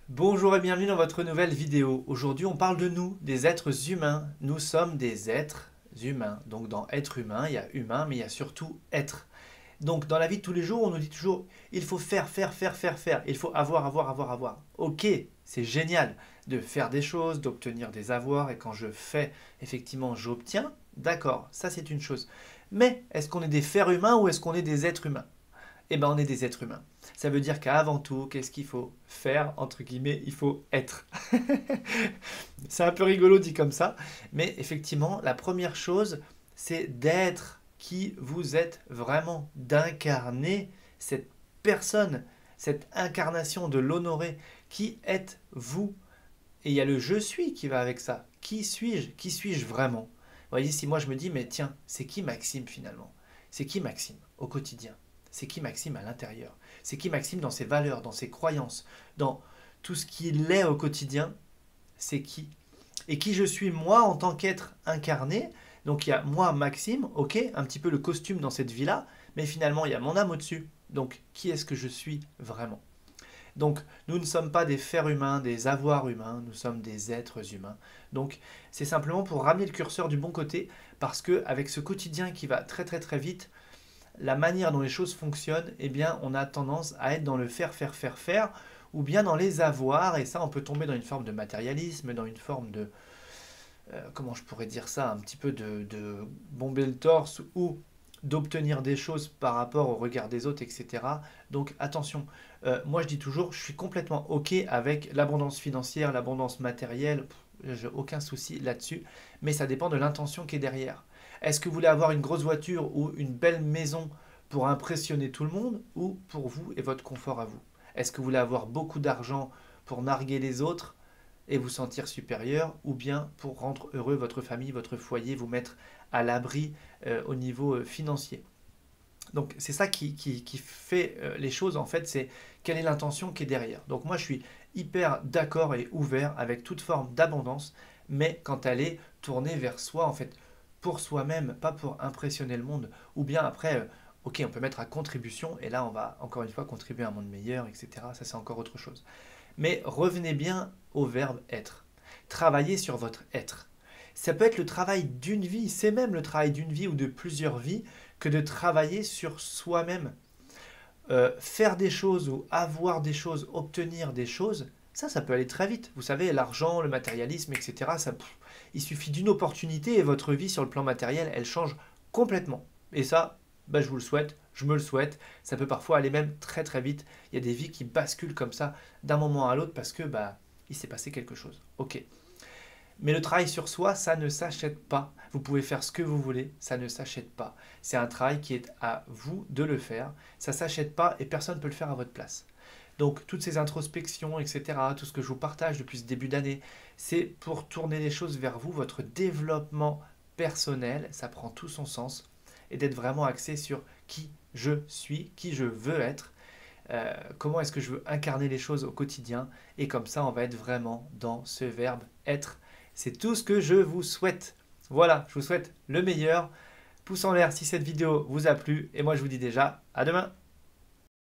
Bonjour et bienvenue dans votre nouvelle vidéo. Aujourd'hui, on parle de nous, des êtres humains. Nous sommes des êtres humains. Donc dans être humain, il y a humain, mais il y a surtout être. Donc dans la vie de tous les jours, on nous dit toujours, il faut faire, faire, faire, faire, faire. Il faut avoir, avoir, avoir, avoir. Ok, c'est génial de faire des choses, d'obtenir des avoirs, et quand je fais, effectivement, j'obtiens. D'accord, ça c'est une chose. Mais est-ce qu'on est des fers humains ou est-ce qu'on est des êtres humains? Eh ben, on est des êtres humains. Ça veut dire qu'avant tout, qu'est-ce qu'il faut faire? Entre guillemets, il faut être. C'est un peu rigolo dit comme ça, mais effectivement, la première chose, c'est d'être qui vous êtes vraiment, d'incarner cette personne, cette incarnation, de l'honorer. Qui êtes-vous? Et il y a le je suis qui va avec ça. Qui suis-je? Qui suis-je vraiment? Vous voyez, si moi je me dis, mais tiens, c'est qui Maxime finalement? C'est qui Maxime au quotidien? C'est qui Maxime à l'intérieur? C'est qui Maxime dans ses valeurs, dans ses croyances, dans tout ce qu'il est au quotidien? C'est qui? Et qui je suis moi en tant qu'être incarné? Donc il y a moi Maxime, ok, un petit peu le costume dans cette vie-là, mais finalement il y a mon âme au-dessus. Donc qui est-ce que je suis vraiment? Donc, nous ne sommes pas des fers humains, des avoirs humains, nous sommes des êtres humains. Donc, c'est simplement pour ramener le curseur du bon côté, parce que avec ce quotidien qui va très très très vite, la manière dont les choses fonctionnent, eh bien, on a tendance à être dans le faire, faire, faire, faire, ou bien dans les avoirs, et ça, on peut tomber dans une forme de matérialisme, dans une forme de, comment je pourrais dire ça, un petit peu de bomber le torse, ou d'obtenir des choses par rapport au regard des autres, etc. Donc attention, moi je dis toujours, je suis complètement OK avec l'abondance financière, l'abondance matérielle, j'ai aucun souci là-dessus, mais ça dépend de l'intention qui est derrière. Est-ce que vous voulez avoir une grosse voiture ou une belle maison pour impressionner tout le monde, ou pour vous et votre confort à vous? Est-ce que vous voulez avoir beaucoup d'argent pour narguer les autres et vous sentir supérieur, ou bien pour rendre heureux votre famille, votre foyer, vous mettre à l'abri au niveau financier? Donc c'est ça qui fait les choses en fait, c'est quelle est l'intention qui est derrière. Donc moi je suis hyper d'accord et ouvert avec toute forme d'abondance, mais quand elle est tournée vers soi en fait, pour soi-même, pas pour impressionner le monde, ou bien après, ok on peut mettre à contribution, et là on va encore une fois contribuer à un monde meilleur, etc. Ça c'est encore autre chose. Mais revenez bien au verbe être. Travaillez sur votre être. Ça peut être le travail d'une vie, c'est même le travail d'une vie ou de plusieurs vies que de travailler sur soi-même. Faire des choses ou avoir des choses, obtenir des choses, ça peut aller très vite. Vous savez, l'argent, le matérialisme, etc. Il suffit d'une opportunité et votre vie sur le plan matériel, elle change complètement. Et ça, bah, je vous le souhaite, je me le souhaite. Ça peut parfois aller même très très vite. Il y a des vies qui basculent comme ça d'un moment à l'autre parce que bah, il s'est passé quelque chose. Ok. Mais le travail sur soi, ça ne s'achète pas. Vous pouvez faire ce que vous voulez, ça ne s'achète pas. C'est un travail qui est à vous de le faire. Ça ne s'achète pas et personne ne peut le faire à votre place. Donc toutes ces introspections, etc., tout ce que je vous partage depuis ce début d'année, c'est pour tourner les choses vers vous, votre développement personnel, ça prend tout son sens, et d'être vraiment axé sur qui je suis, qui je veux être, comment est-ce que je veux incarner les choses au quotidien, et comme ça on va être vraiment dans ce verbe être. C'est tout ce que je vous souhaite. Voilà, je vous souhaite le meilleur. Pouce en l'air si cette vidéo vous a plu, et moi je vous dis déjà à demain.